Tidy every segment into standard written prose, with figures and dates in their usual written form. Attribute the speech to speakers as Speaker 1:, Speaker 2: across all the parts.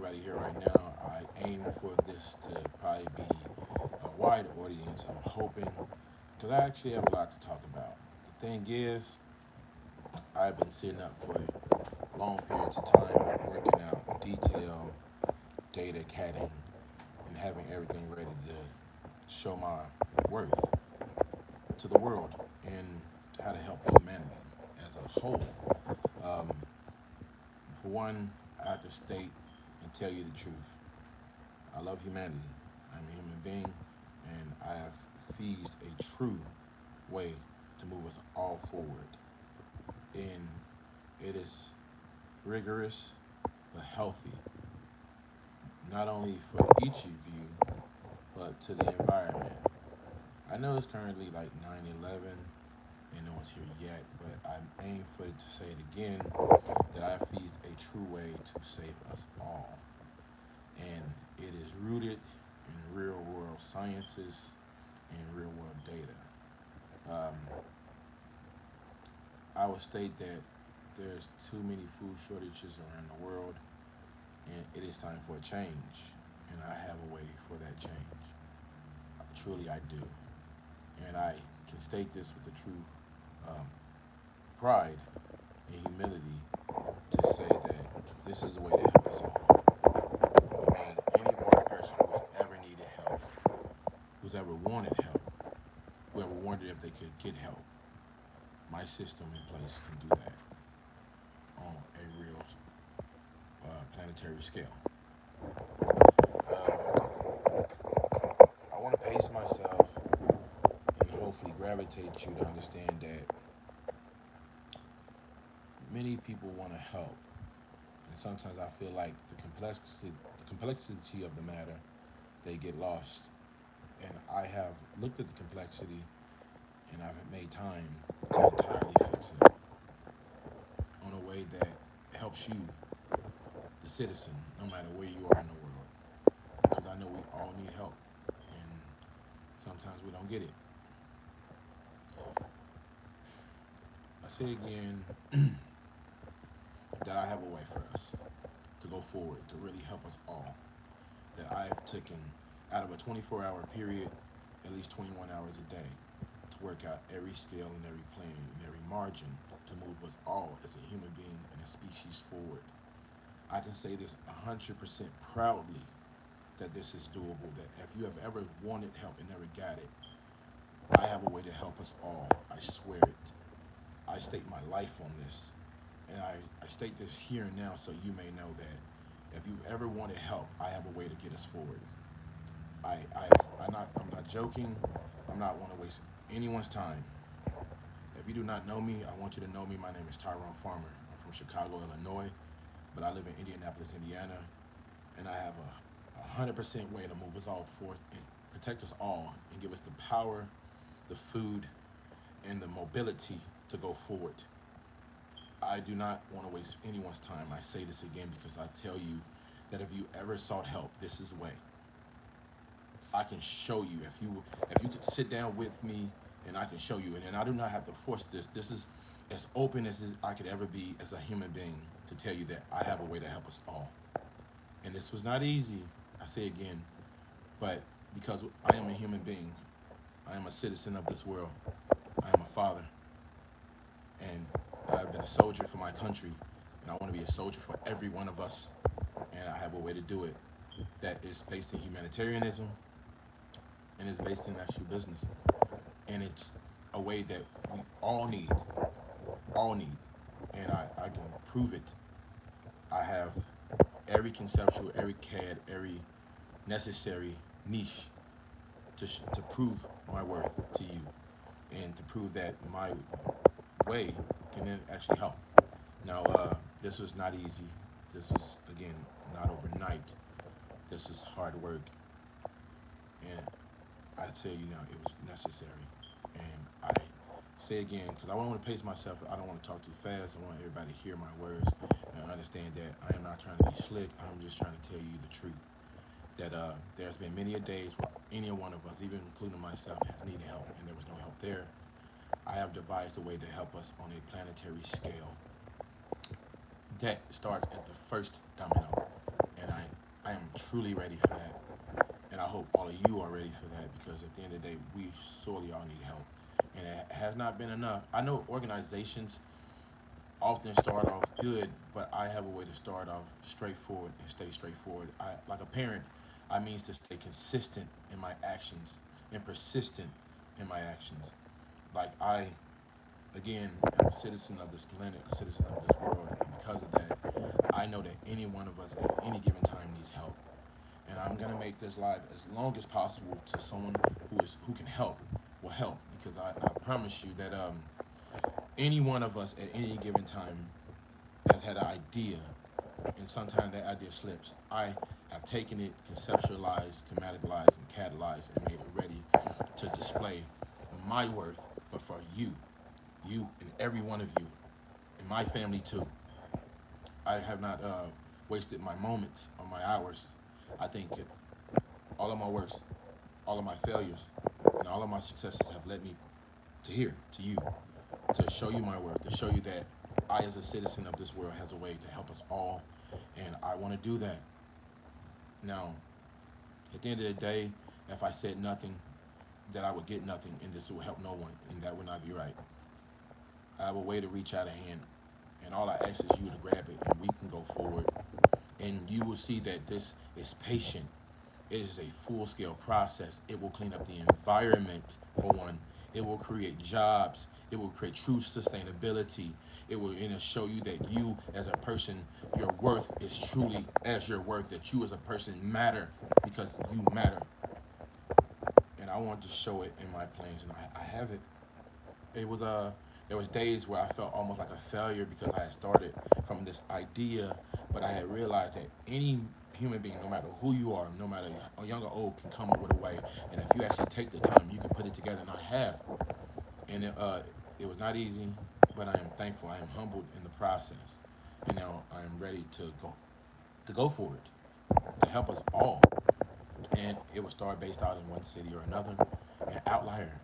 Speaker 1: everybody here right now. I aim for this to probably be a wide audience. I'm hoping, because I actually have a lot to talk about. The thing is, I've been sitting up for long periods of time working out detail, data catting, and having everything ready to show my worth to the world and how to help humanity as a whole. Um, for one, I have to state and tell you the truth. I love humanity. I'm a human being, and I have seized a true way to move us all forward. And it is rigorous but healthy, not only for each of you, but to the environment. I know it's currently like 9/11 and no one's here yet, but I'm aiming for it to say it again that I have seized a true way to save us all. And it is rooted in real world sciences and real world data. Um, I would state that there's too many food shortages around the world, and it is time for a change. And I have a way for that change. Truly, I do. And I can state this with a true um, pride and humility to say that this is the way to help us all. I mean, any one person who's ever needed help, who's ever wanted help, whoever wondered if they could get help, my system in place can do that on a real planetary scale. I want to pace myself and hopefully gravitate you to understand that many people want to help, and sometimes I feel like the complexity of the matter, they get lost. And I have looked at the complexity, and I've made time to entirely fix it on a way that helps you, the citizen, no matter where you are in the world. Because I know we all need help, and sometimes we don't get it. I say again that I have a way for us to go forward, to really help us all. That I have taken out of a 24-hour period, at least 21 hours a day, to work out every scale and every plane and every margin to move us all as a human being and a species forward. I can say this 100% proudly that this is doable, that if you have ever wanted help and never got it, I have a way to help us all. I swear it. I stake my life on this. And I state this here and now so you may know that if you ever wanted help, I have a way to get us forward. I'm not joking. I'm not want to waste anyone's time. If you do not know me, I want you to know me. My name is Tyrone Farmer. I'm from Chicago, Illinois, but I live in Indianapolis, Indiana, and I have a 100% way to move us all forward and protect us all and give us the power, the food, and the mobility to go forward. I do not want to waste anyone's time. I say this again because I tell you that if you ever sought help, this is the way. I can show you if you could sit down with me and I can show you. And I do not have to force this. This is as open as I could ever be as a human being to tell you that I have a way to help us all. And this was not easy, I say again, but because I am a human being, I am a citizen of this world, I am a father, and I've been a soldier for my country, and I want to be a soldier for every one of us, and I have a way to do it that is based in humanitarianism and is based in actual business. And it's a way that we all need, and I can prove it. I have every conceptual, every CAD, every necessary niche to prove my worth to you and to prove that my way can then actually help. Now, this was not easy. This was, again, not overnight. This is hard work. And I tell you now, it was necessary. And I say again, because I don't want to pace myself, I don't want to talk too fast. I want everybody to hear my words and understand that I am not trying to be slick. I'm just trying to tell you the truth. That there's been many a days where any one of us, even including myself, has needed help, and there was no help there. I have devised a way to help us on a planetary scale that starts at the first domino, and I truly ready for that. And I hope all of you are ready for that because at the end of the day, we sorely all need help. And it has not been enough. I know organizations often start off good, but I have a way to start off straightforward and stay straightforward. Like a parent, I means to stay consistent in my actions and persistent in my actions. Like I, again, am a citizen of this planet, a citizen of this world, and because of that, I know that any one of us at any given time needs help. And I'm gonna make this live as long as possible to someone who can help, will help, because I promise you that any one of us at any given time has had an idea, and sometimes that idea slips. I have taken it, conceptualized, schematicalized, and catalyzed, and made it ready to display my worth, but for you and every one of you, and my family too. I have not wasted my moments or my hours. I think all of my works, all of my failures, and all of my successes have led me to here, to you, to show you my worth, to show you that I, as a citizen of this world, has a way to help us all, and I want to do that. Now, at the end of the day, if I said nothing, that I would get nothing, and this will help no one, and that would not be right. I have a way to reach out a hand, and all I ask is you to grab it, and we can go forward. And you will see that this is patient. It is a full-scale process. It will clean up the environment, for one. It will create jobs. It will create true sustainability. It will show you that you, as a person, your worth is truly as your worth. That you, as a person, matter because you matter. And I want to show it in my plans, and I have it. It was there was days where I felt almost like a failure because I had started from this idea, but I had realized that any human being, no matter who you are, no matter young or old, can come up with a way. And if you actually take the time, you can put it together. And I have. And it was not easy, but I am thankful. I am humbled in the process, and now I am ready to go for it, to help us all. And it will start based out in one city or another, an outlier,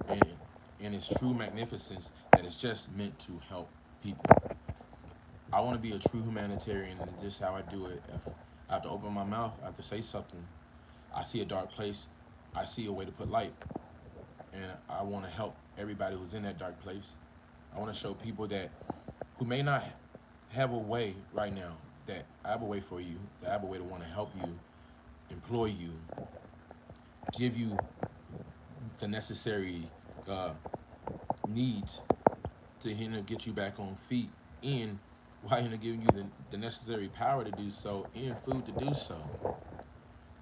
Speaker 1: and in its true magnificence that is just meant to help people. I want to be a true humanitarian, and it's just how I do it. If I have to open my mouth, I have to say something. I see a dark place, I see a way to put light, and I want to help everybody who's in that dark place. I want to show people that who may not have a way right now, that I have a way for you, that I have a way to want to help you, employ you, give you the necessary uh, needs to get you back on feet, and while giving you the necessary power to do so and food to do so.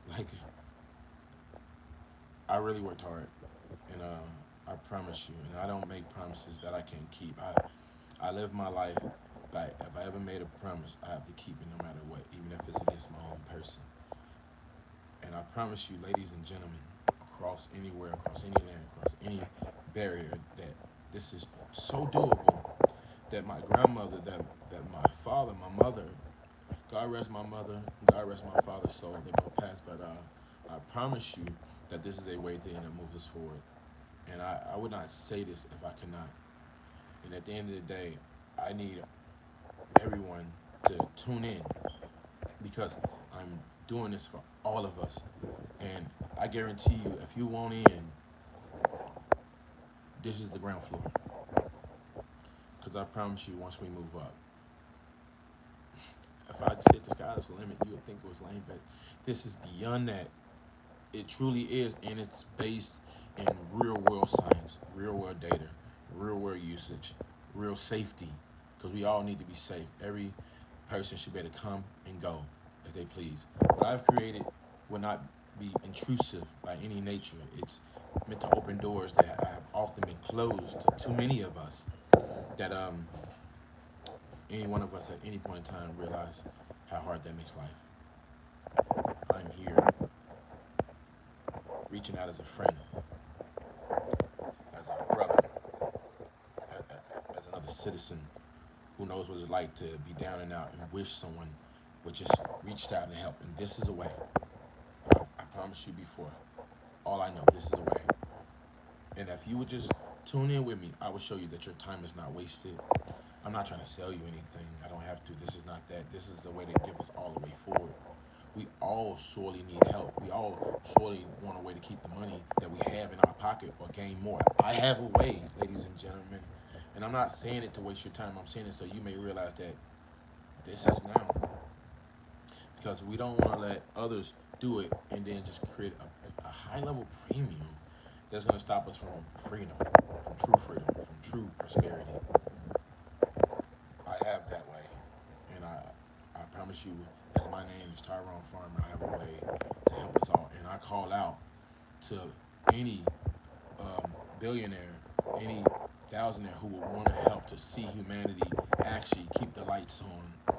Speaker 1: Like, I really worked hard, and I promise you, and I don't make promises that I can't keep. I live my life, but if I ever made a promise, I have to keep it no matter what, even if it's against my own person. And I promise you, ladies and gentlemen, across anywhere, across any land, across any barrier, that this is so doable that my grandmother, that my father, my mother, God rest my mother, God rest my father's soul, they both passed, but I promise you that this is a way to move us forward. And I would not say this if I could not. And at the end of the day, I need everyone to tune in because I'm doing this for all of us. And I guarantee you, if you want in, this is the ground floor. Because I promise you, once we move up, if I said the sky's the limit, you would think it was lame, but this is beyond that. It truly is, and it's based in real world science, real world data, real world usage, real safety, because we all need to be safe. Every person should be able to come and go as they please. What I've created will not be intrusive by any nature. It's meant to open doors that have often been closed to too many of us. That any one of us at any point in time realize how hard that makes life. I'm here reaching out as a friend, as a brother, as another citizen who knows what it's like to be down and out and wish someone would just reach out and help. And this is a way. I promise you before, all I know, this is a way. And if you would just tune in with me, I will show you that your time is not wasted. I'm not trying to sell you anything. I don't have to. This is not that. This is a way to give us all the way forward. We all sorely need help. We all sorely want a way to keep the money that we have in our pocket or gain more. I have a way, ladies and gentlemen, and I'm not saying it to waste your time. I'm saying it so you may realize that this is now, because we don't want to let others do it and then just create a high level premium that's going to stop us from freedom, from true freedom, from true prosperity. I have that way, and I promise you, as my name is Tyrone Farmer, I have a way to help us all, and I call out to any billionaire, any thousandaire who would want to help to see humanity actually keep the lights on,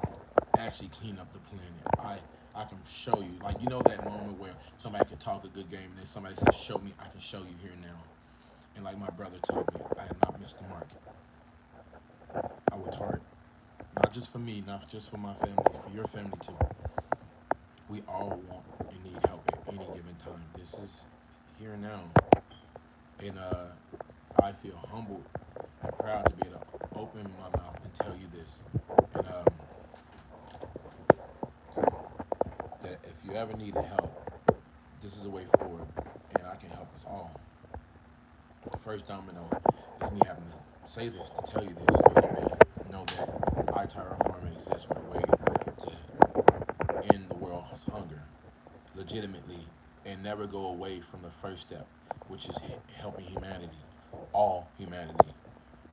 Speaker 1: actually clean up the planet. I can show you, like, you know, that moment where somebody could talk a good game and then somebody says, "Show me," I can show you here now. And like my brother told me, I have not missed the mark. I worked hard, not just for me, not just for my family, for your family too. We all want and need help at any given time. This is here and now, and I feel humbled and proud to be able to open my mouth and tell you this. And that if you ever needed help, this is a way forward, and I can help us all. The first domino is me having to say this, to tell you this, so you may know that I, Tyrone Farmer, exist with a way to end the world's hunger legitimately and never go away from the first step, which is helping humanity, all humanity,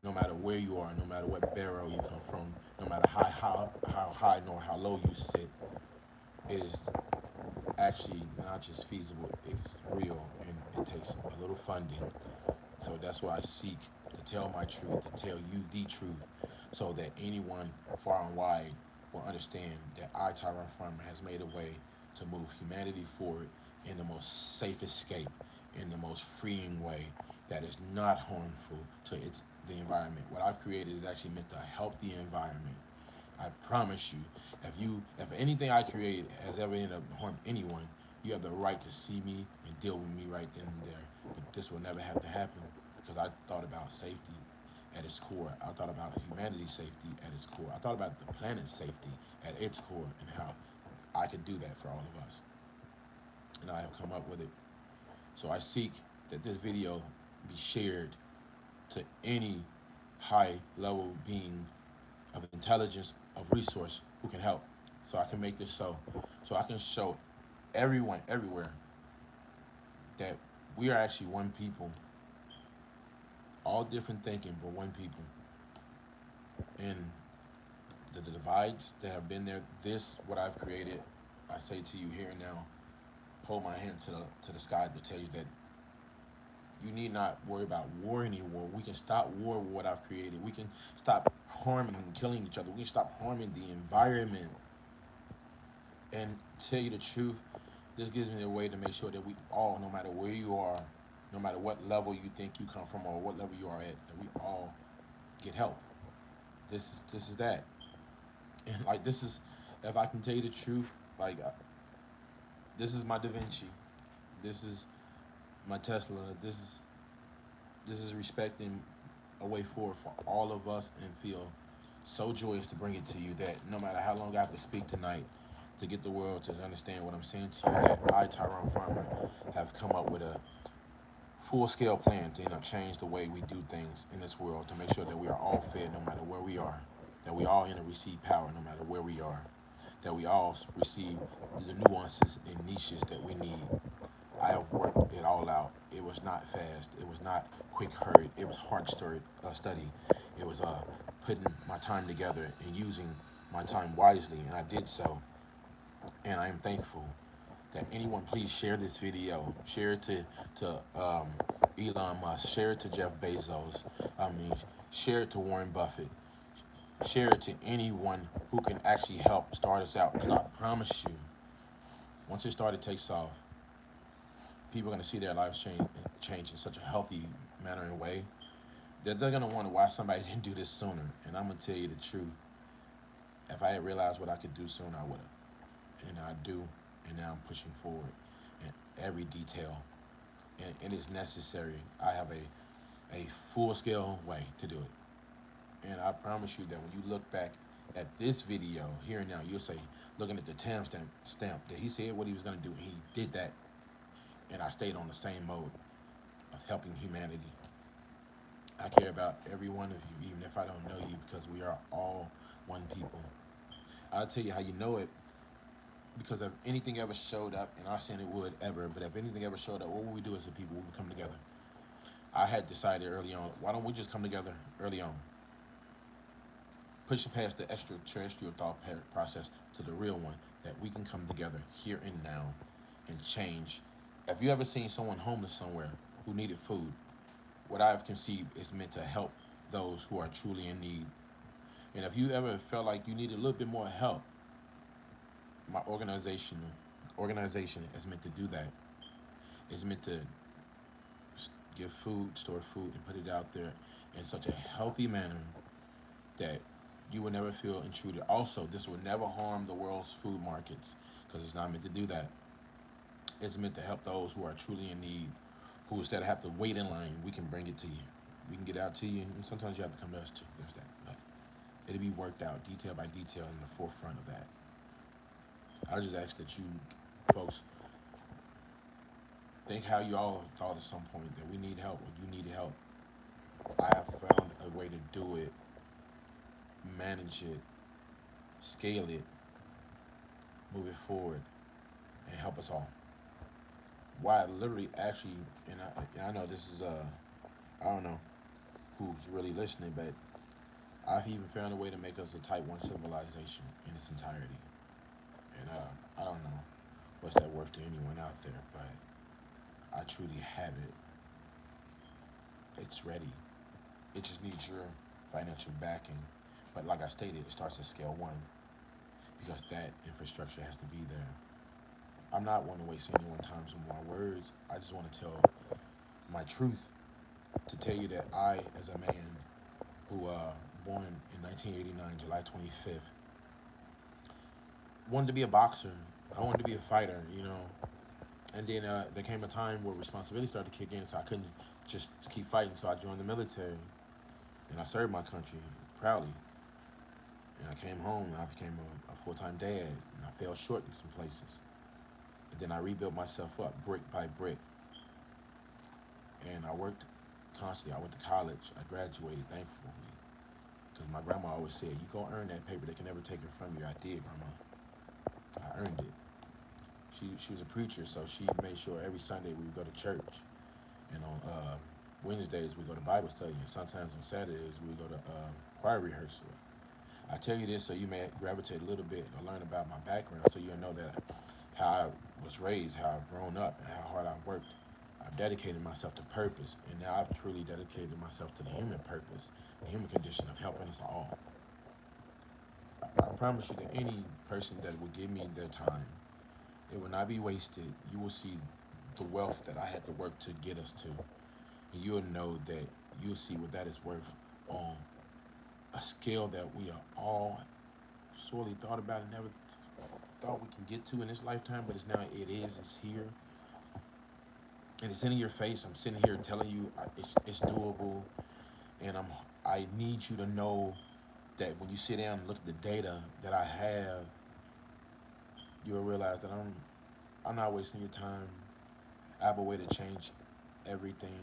Speaker 1: no matter where you are, no matter what barrel you come from, no matter how high nor how low you sit, it is actually not just feasible, it's real, and it takes a little funding. So that's why I seek to tell my truth, to tell you the truth, so that anyone far and wide will understand that I, Tyrone Farmer, has made a way to move humanity forward in the most safe escape, in the most freeing way that is not harmful to the environment. What I've created is actually meant to help the environment. I promise you, if anything I create has ever ended up harming anyone, you have the right to see me and deal with me right then and there. But this will never have to happen because I thought about safety at its core. I thought about humanity's safety at its core. I thought about the planet's safety at its core and how I could do that for all of us. And I have come up with it. So I seek that this video be shared to any high level being of intelligence, of resource who can help. So I can make this so I can show everyone everywhere that we are actually one people, all different thinking, but one people. And the divides that have been there, this what I've created, I say to you here and now, hold my hand to the sky to tell you that you need not worry about war anymore. We can stop war with what I've created. We can stop harming and killing each other. We can stop harming the environment. And tell you the truth, this gives me a way to make sure that we all, no matter where you are, no matter what level you think you come from or what level you are at, that we all get help. This is that. And like this is, if I can tell you the truth, like this is my Da Vinci. This is my Tesla. This is respecting a way forward for all of us, and feel so joyous to bring it to you that no matter how long I have to speak tonight to get the world to understand what I'm saying to you, that I, Tyrone Farmer, have come up with a full scale plan to change the way we do things in this world, to make sure that we are all fed no matter where we are, that we all receive power no matter where we are, that we all receive the nuances and niches that we need. I have worked it all out. It was not fast. It was not quick hurried. It was hard study. It was putting my time together and using my time wisely, and I did so. And I am thankful that anyone please share this video. Share it to Elon Musk. Share it to Jeff Bezos. I mean, share it to Warren Buffett. Share it to anyone who can actually help start us out. Because I promise you, once it started takes off, people are going to see their lives change in such a healthy manner and way that they're going to wonder why somebody didn't do this sooner. And I'm going to tell you the truth. If I had realized what I could do sooner, I would have. And I do. And now I'm pushing forward in every detail. And it is necessary. I have a full scale way to do it. And I promise you that when you look back At this video here and now, you'll say, looking at the stamp that he said what he was gonna do, and he did that, and I stayed on the same mode of helping humanity. I care about every one of you, even if I don't know you, because we are all one people. I'll tell you how you know it, because if anything ever showed up, and I'm saying it would ever, but if anything ever showed up, what would we do as a people? We would come together. I had decided early on, why don't we just come together early on? Pushing past the extraterrestrial thought process to the real one, that we can come together here and now and change. Have you ever seen someone homeless somewhere who needed food? What I've conceived is meant to help those who are truly in need. And if you ever felt like you needed a little bit more help, my organization is meant to do that. It's meant to give food, store food, and put it out there in such a healthy manner that you will never feel intruded. Also, this will never harm the world's food markets, because it's not meant to do that. It's meant to help those who are truly in need, who instead of have to wait in line, we can bring it to you. We can get out to you, and sometimes you have to come to us too. There's that. But it'll be worked out detail by detail in the forefront of that. I just ask that you folks think how you all thought at some point that we need help or you need help. I have found a way to do it, manage it, scale it, move it forward, and help us all. Why I literally actually, and I know this is I don't know who's really listening, but I've even found a way to make us a type 1 civilization in its entirety. And I don't know what's that worth to anyone out there, but I truly have it. It's ready. It just needs your financial backing. But like I stated, it starts at scale 1, because that infrastructure has to be there. I'm not one to waste anyone's time with my words. I just want to tell my truth, to tell you that I, as a man who born in 1989, July 25th, wanted to be a boxer. I wanted to be a fighter, you know. And then there came a time where responsibility started to kick in, so I couldn't just keep fighting. So I joined the military, and I served my country proudly. And I came home, and I became a full-time dad, and I fell short in some places. And then I rebuilt myself up brick by brick. And I worked constantly. I went to college. I graduated, thankfully. Because my grandma always said, you go earn that paper, they can never take it from you. I did, Grandma. I earned it. She was a preacher, so she made sure every Sunday we would go to church. And on Wednesdays we go to Bible study. And sometimes on Saturdays we go to choir rehearsal. I tell you this so you may gravitate a little bit or learn about my background, so you'll know that how I was raised, how I've grown up, and how hard I've worked. I've dedicated myself to purpose, and now I've truly dedicated myself to the human purpose, the human condition of helping us all. I promise you that any person that will give me their time, it will not be wasted. You will see the wealth that I had to work to get us to, and you'll know that you'll see what that is worth on a scale that we are all sorely thought about and never thought we can get to in this lifetime, but it's here, and it's in your face. I'm sitting here telling you it's doable, and I need you to know that when you sit down and look at the data that I have, you'll realize that I'm not wasting your time. I have a way to change everything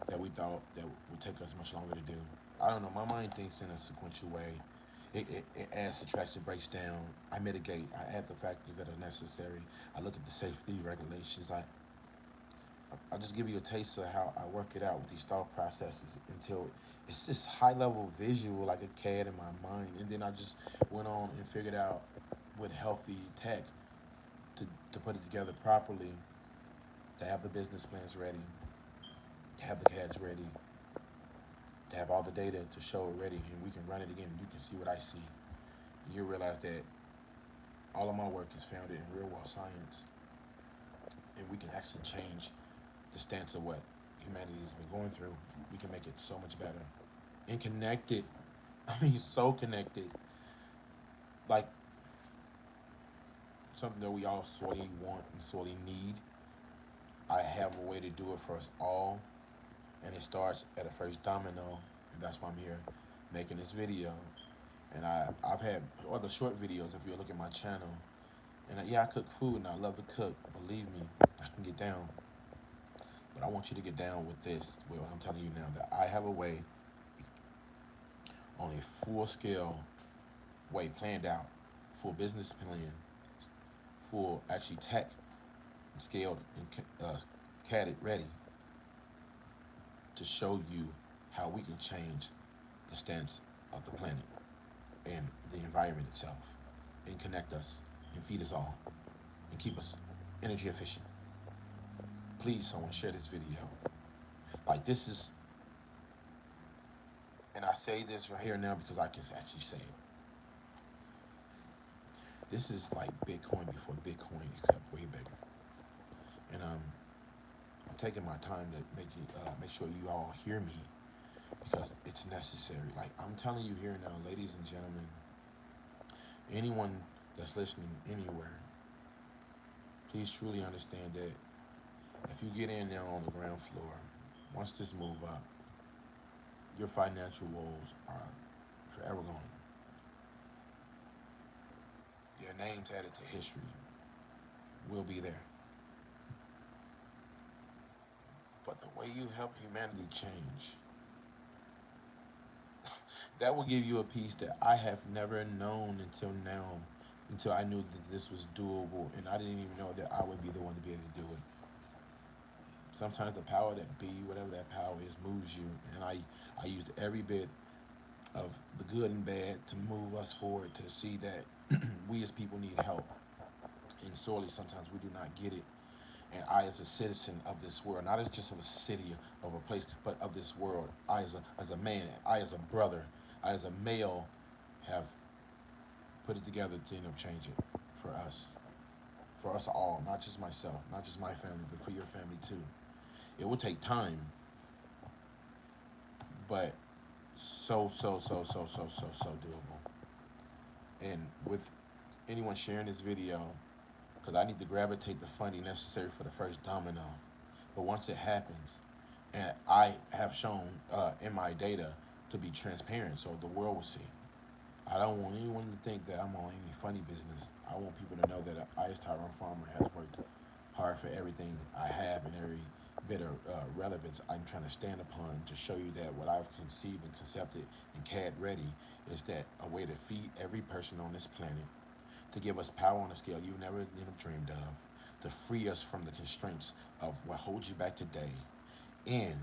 Speaker 1: that we thought that would take us much longer to do. I don't know. My mind thinks in a sequential way. It adds, subtracts, it breaks down. I mitigate. I add the factors that are necessary. I look at the safety regulations. I just give you a taste of how I work it out with these thought processes until it's this high level visual like a CAD in my mind. And then I just went on and figured out with healthy tech to put it together properly, to have the business plans ready, to have the CADs ready, to have all the data to show it ready, and we can run it again and you can see what I see. And you'll realize that all of my work is founded in real world science, and we can actually change the stance of what humanity has been going through. We can make it so much better and connected. I mean, so connected. Like something that we all sorely want and sorely need. I have a way to do it for us all, and it starts at the first domino, and that's why I'm here making this video. And I've had other short videos if you look at my channel. And yeah, I cook food and I love to cook. Believe me, I can get down. But I want you to get down with this. Well, I'm telling you now that I have a way on a full scale way planned out, full business plan, full actually tech scaled and CAD ready to show you how we can change the stance of the planet and the environment itself and connect us and feed us all and keep us energy efficient. Please, someone share this video. Like this is, and I say this right here now because I can actually say it. This is like Bitcoin before Bitcoin, except way bigger. And I'm taking my time to make sure you all hear me because it's necessary. Like I'm telling you here now, ladies and gentlemen, anyone that's listening anywhere, please truly understand that if you get in there on the ground floor, once this move up, your financial woes are forever gone. Your names added to history will be there. But the way you help humanity change, that will give you a peace that I have never known until now, until I knew that this was doable, and I didn't even know that I would be the one to be able to do it. Sometimes the power that be, whatever that power is, moves you, and I used every bit of the good and bad to move us forward to see that we as people need help, and sorely sometimes we do not get it. And I, as a citizen of this world, not as just of a city, of a place, but of this world, I as a man, I as a brother, I as a male, have put it together to end up changing for us all, not just myself, not just my family, but for your family too. It will take time, but so doable. And with anyone sharing this video, because I need to gravitate the funding necessary for the first domino. But once it happens, and I have shown in my data to be transparent so the world will see. I don't want anyone to think that I'm on any funny business. I want people to know that I, as Tyrone Farmer, has worked hard for everything I have and every bit of relevance I'm trying to stand upon to show you that what I've conceived and concepted and CAD ready is that a way to feed every person on this planet, to give us power on a scale you've never dreamed of, to free us from the constraints of what holds you back today. And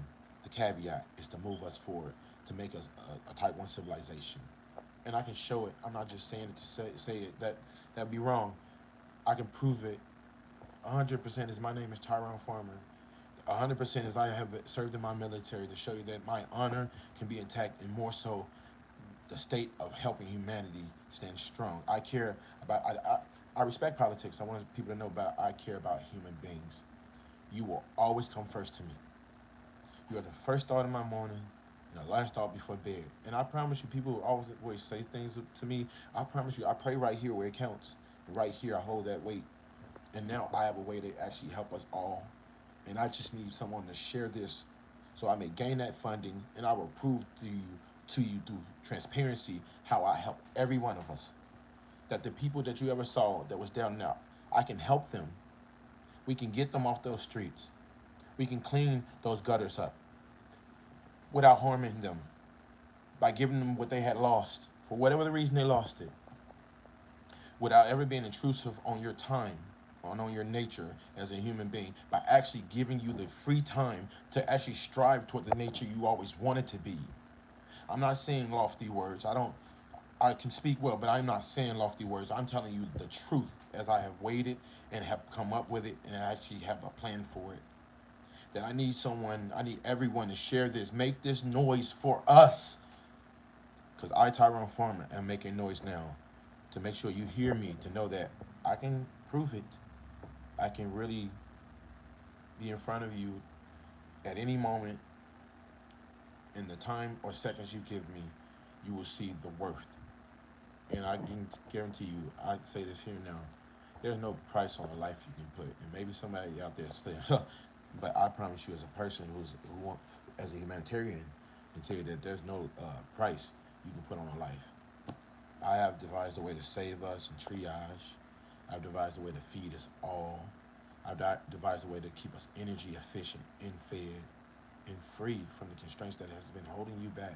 Speaker 1: the caveat is to move us forward, to make us a type 1 civilization. And I can show it. I'm not just saying it to say it. That'd be wrong. I can prove it 100% is my name is Tyrone Farmer. 100% is I have served in my military to show you that my honor can be intact, and more so the state of helping humanity stand strong. I care about, I respect politics. I want people to know about I care about human beings. You will always come first to me. You are the first thought in my morning and the last thought before bed. And I promise you, people always say things to me. I promise you, I pray right here where it counts. And right here, I hold that weight. And now I have a way to actually help us all. And I just need someone to share this so I may gain that funding, and I will prove to you through transparency how I help every one of us. That the people that you ever saw that was down and out, I can help them. We can get them off those streets. We can clean those gutters up without harming them, by giving them what they had lost, for whatever the reason they lost it, without ever being intrusive on your time, on your nature as a human being, by actually giving you the free time to actually strive toward the nature you always wanted to be. I'm not saying lofty words. I can speak well, but I'm not saying lofty words. I'm telling you the truth as I have weighed it and have come up with it and I actually have a plan for it. That I need everyone to share this, make this noise for us. Because I, Tyrone Farmer, am making noise now to make sure you hear me, to know that I can prove it. I can really be in front of you at any moment in the time or seconds you give me. You will see the worth. And I can guarantee you, I say this here now, there's no price on the life you can put. And maybe somebody out there say, but I promise you, as a person who wants, as a humanitarian, can tell you that there's no price you can put on a life. I have devised a way to save us and triage. I've devised a way to feed us all. I've devised a way to keep us energy efficient and fed and free from the constraints that has been holding you back.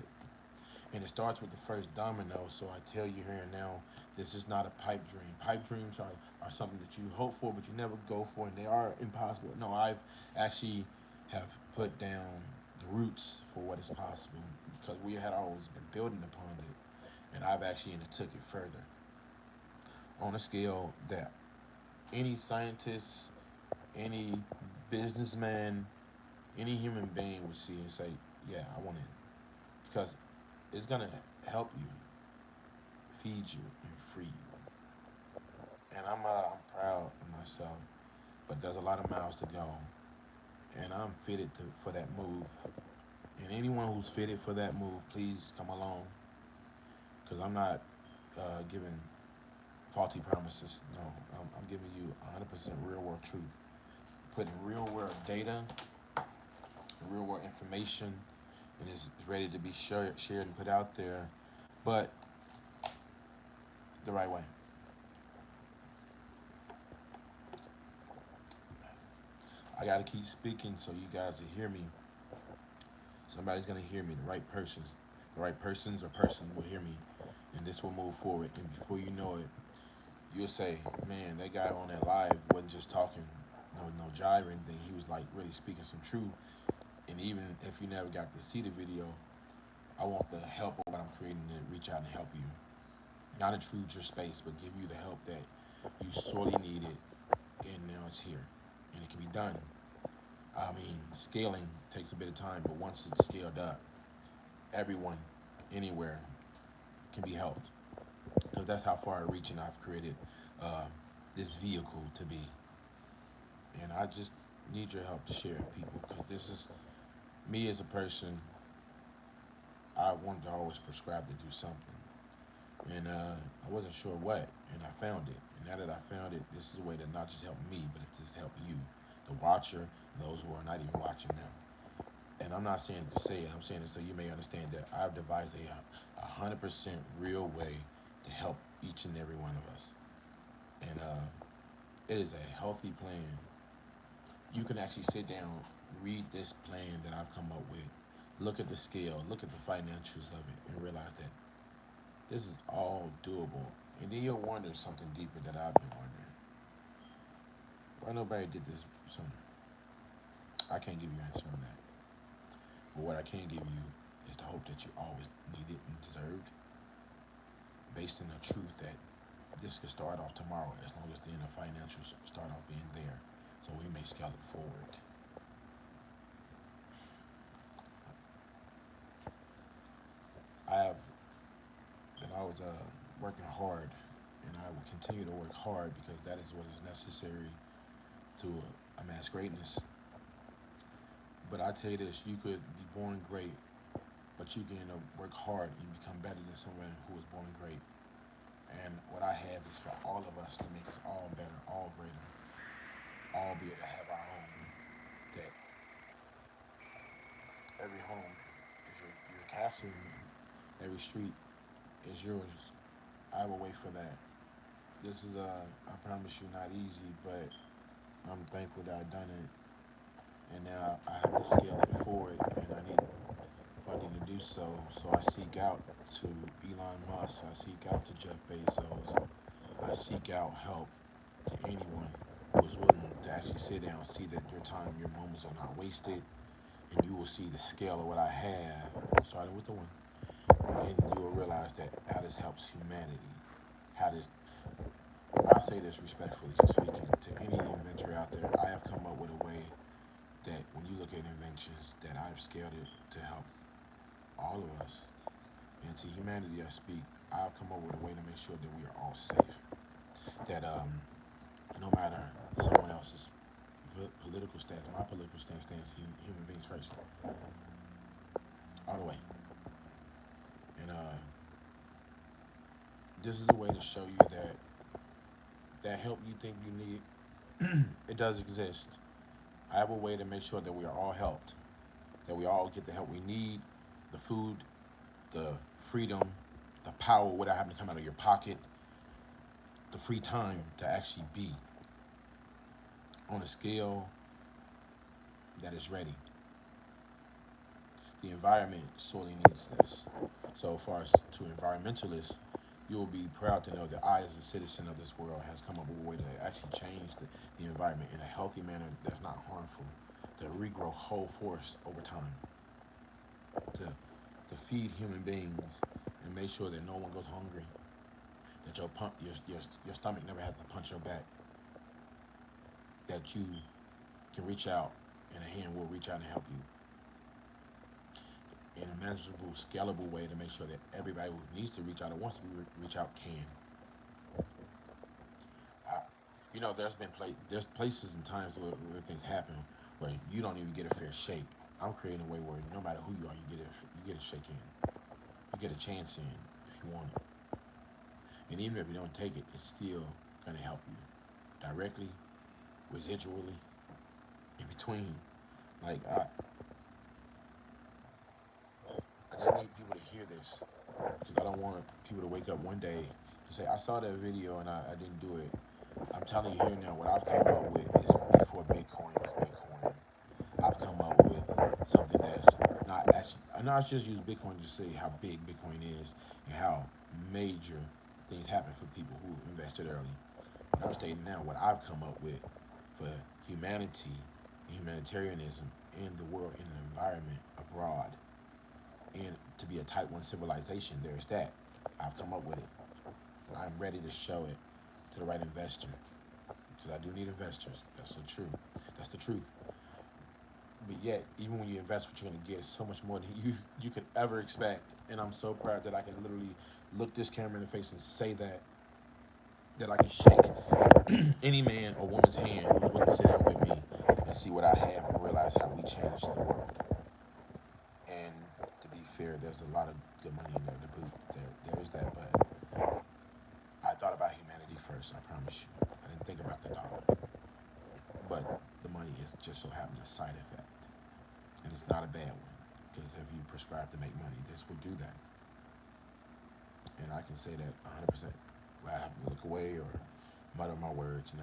Speaker 1: And it starts with the first domino. So I tell you here and now, this is not a pipe dream. Pipe dreams are something that you hope for, but you never go for, and they are impossible. No, I've actually have put down the roots for what is possible because we had always been building upon it, and I've actually took it further on a scale that any scientist, any businessman, any human being would see and say, "Yeah, I want in," because it's gonna help you, feed you, and free you. And I'm proud of myself, but there's a lot of miles to go, and I'm fitted for that move. And anyone who's fitted for that move, please come along, because I'm not giving faulty promises. No, I'm giving you 100% real world truth, putting real world data, real world information, and it's ready to be shared and put out there, but the right way. I got to keep speaking so you guys will hear me. Somebody's going to hear me. The right persons or person will hear me, and this will move forward. And before you know it, you'll say, "Man, that guy on that live wasn't just talking, no jive or anything. He was like really speaking some truth." And even if you never got to see the video, I want the help of what I'm creating to reach out and help you. Not intrude your space, but give you the help that you sorely needed, and now it's here, and it can be done. I mean, scaling takes a bit of time, but once it's scaled up, everyone, anywhere, can be helped. Because that's how far I reach, and I've created uh, this vehicle to be. And I just need your help to share it, people, because this is me as a person. I wanted to always prescribe to do something, and I wasn't sure what, and I found it. And now that I found it, this is a way to not just help me, but it just help you, the watcher, those who are not even watching now. And I'm not saying it to say it. I'm saying it so you may understand that I've devised a 100% real way to help each and every one of us. And it is a healthy plan. You can actually sit down, read this plan that I've come up with, look at the scale, look at the financials of it, and realize that this is all doable. And then you'll wonder something deeper that I've been wondering. Why nobody did this sooner? I can't give you an answer on that. But what I can give you is the hope that you always needed and deserved, based on the truth that this could start off tomorrow as long as the inner financials start off being there, so we may scale it forward. I have been always working hard, and I will continue to work hard because that is what is necessary to amass greatness. But I tell you this, you could be born great, but you can work hard and become better than someone who was born great. And what I have is for all of us to make us all better, all greater, all be able to have our home. That every home is your castle, every street is yours. I will wait for that. This is I promise you, not easy, but I'm thankful that I've done it, and now I have to scale it forward, and I need funding to do so. So I seek out to Elon Musk, I seek out to Jeff Bezos, I seek out help to anyone who is willing to actually sit down and see that your time, your moments are not wasted, and you will see the scale of what I have, starting with the one, and you will realize that how this helps humanity. How this, I say this respectfully speaking to any inventor out there, I have come up with a way that when you look at inventions, that I've scaled it to help all of us. And to humanity I speak, I've come up with a way to make sure that we are all safe. That no matter someone else's political stance, my political stance stands human beings first, all the way. And this is a way to show you that that help you think you need, it does exist. I have a way to make sure that we are all helped, that we all get the help we need, the food, the freedom, the power without having to come out of your pocket, the free time to actually be on a scale that is ready. The environment sorely needs this. So far as to environmentalists, you will be proud to know that I, as a citizen of this world, has come up with a way to actually change the environment in a healthy manner that's not harmful, to regrow whole forests over time, to feed human beings and make sure that no one goes hungry, that your stomach never has to punch your back, that you can reach out and a hand will reach out and help you in a manageable, scalable way to make sure that everybody who needs to reach out or wants to reach out can. I, there's places and times where things happen where you don't even get a fair shake. I'm creating a way where no matter who you are, you get a shake in, you get a chance in if you want it, and even if you don't take it, it's still gonna help you directly, residually, in between. Like I just need people to hear this because I don't want people to wake up one day to say, I saw that video and I didn't do it. I'm telling you here now, what I've come up with is before Bitcoin was Bitcoin. I've come up with something that's not actually, I know I just use Bitcoin to say how big Bitcoin is and how major things happen for people who invested early. But I'm stating now what I've come up with for humanity, humanitarianism in the world, in an environment abroad, and to be a type 1 civilization. There's that. I've come up with it. I'm ready to show it to the right investor because I do need investors. That's the truth. That's the truth. But yet, even when you invest, what you're going to get is so much more than you could ever expect. And I'm so proud that I can literally look this camera in the face and say that I can shake any man or woman's hand who's willing to sit there with me and see what I have and realize how we changed the world. And to be fair, there's a lot of good money in there to boot. There is that, but I thought about humanity first. I promise you. I didn't think about the dollar, but the money is just so happened a side effect, and it's not a bad one because if you prescribe to make money, this will do that. And I can say that 100%. I have to look away or mutter my words.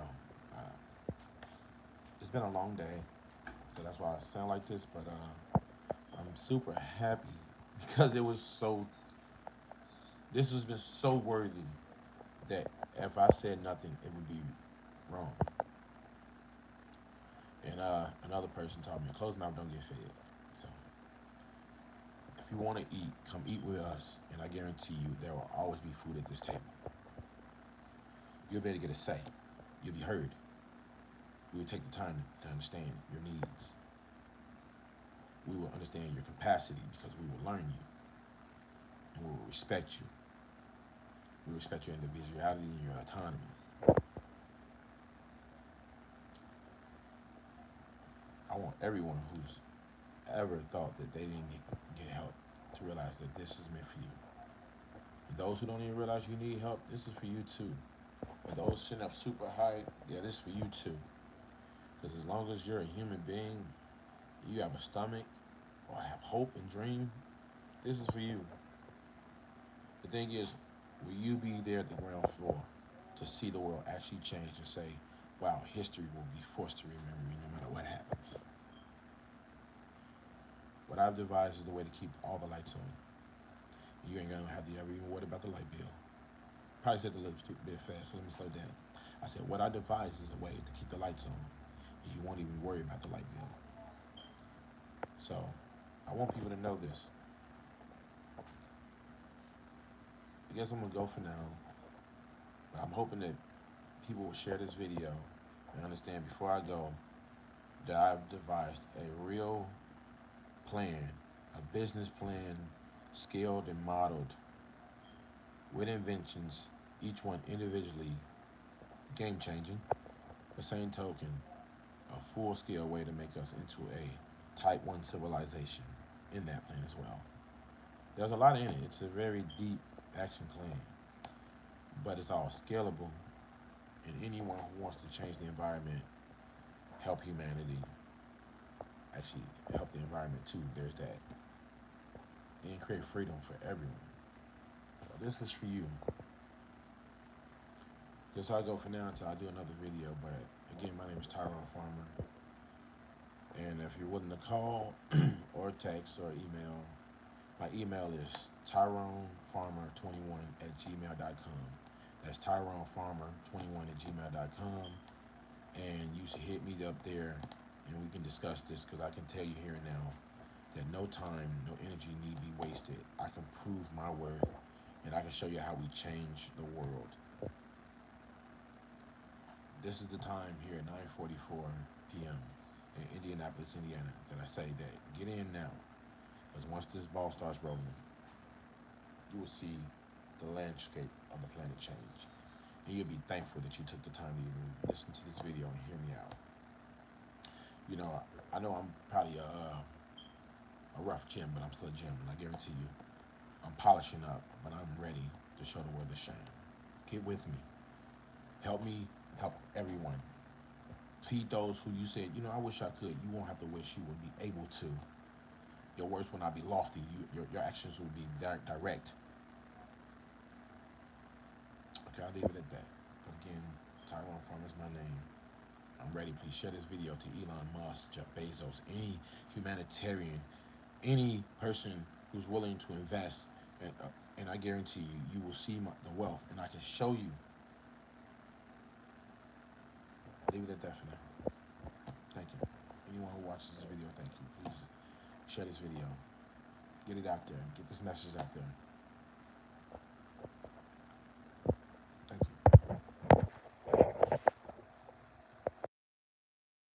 Speaker 1: It's been a long day, so that's why I sound like this. But I'm super happy because it was so. This has been so worthy that if I said nothing, it would be wrong. And another person taught me, closed mouth don't get fed. So if you want to eat, come eat with us, and I guarantee you there will always be food at this table. You'll be able to get a say. You'll be heard. We will take the time to understand your needs. We will understand your capacity because we will learn you, and we will respect you. We respect your individuality and your autonomy. I want everyone who's ever thought that they didn't get help to realize that this is meant for you. And those who don't even realize you need help, this is for you too. And those sitting up super high, yeah, this is for you too. Because as long as you're a human being, you have a stomach, or have hope and dream, this is for you. The thing is, will you be there at the ground floor to see the world actually change and say, wow, history will be forced to remember me no matter what happens? What I've devised is the way to keep all the lights on. You ain't gonna have to ever even worry about the light bill. Probably said the little bit fast, so let me slow down. I said, what I devised is a way to keep the lights on, and you won't even worry about the light bill. So, I want people to know this. I guess I'm gonna go for now, but I'm hoping that people will share this video and understand before I go that I've devised a real plan, a business plan, scaled and modeled with inventions, each one individually game changing. The same token, a full scale way to make us into a type 1 civilization in that plan as well. There's a lot in it. It's a very deep action plan, but it's all scalable. And anyone who wants to change the environment, help humanity, actually help the environment too, there's that. And create freedom for everyone. this is for you. This I'll go for now until I do another video. But again, my name is Tyrone Farmer. And if you're willing to call or text or email, my email is tyronefarmer21@gmail.com. That's tyronefarmer21@gmail.com. And you should hit me up there and we can discuss this, because I can tell you here and now that no time, no energy need be wasted. I can prove my worth, and I can show you how we change the world. This is the time here at 9:44 p.m. in Indianapolis, Indiana, that I say that get in now, because once this ball starts rolling, you will see the landscape of the planet change. And you'll be thankful that you took the time to even listen to this video and hear me out. You know, I know I'm probably a rough gem, but I'm still a gem, and I guarantee you, I'm polishing up, but I'm ready to show the world the shine. Get with me. Help me help everyone. Feed those who you said, I wish I could. You won't have to wish, you will be able to. Your words will not be lofty. Your actions will be direct. Okay, I'll leave it at that. But again, Tyrone Farmer is my name. I'm ready. Please share this video to Elon Musk, Jeff Bezos, any humanitarian, any person who's willing to invest. And I guarantee you, you will see the wealth, and I can show you. Leave it at that for now. Thank you. Anyone who watches this video, thank you. Please share this video. Get it out there. Get this message out there.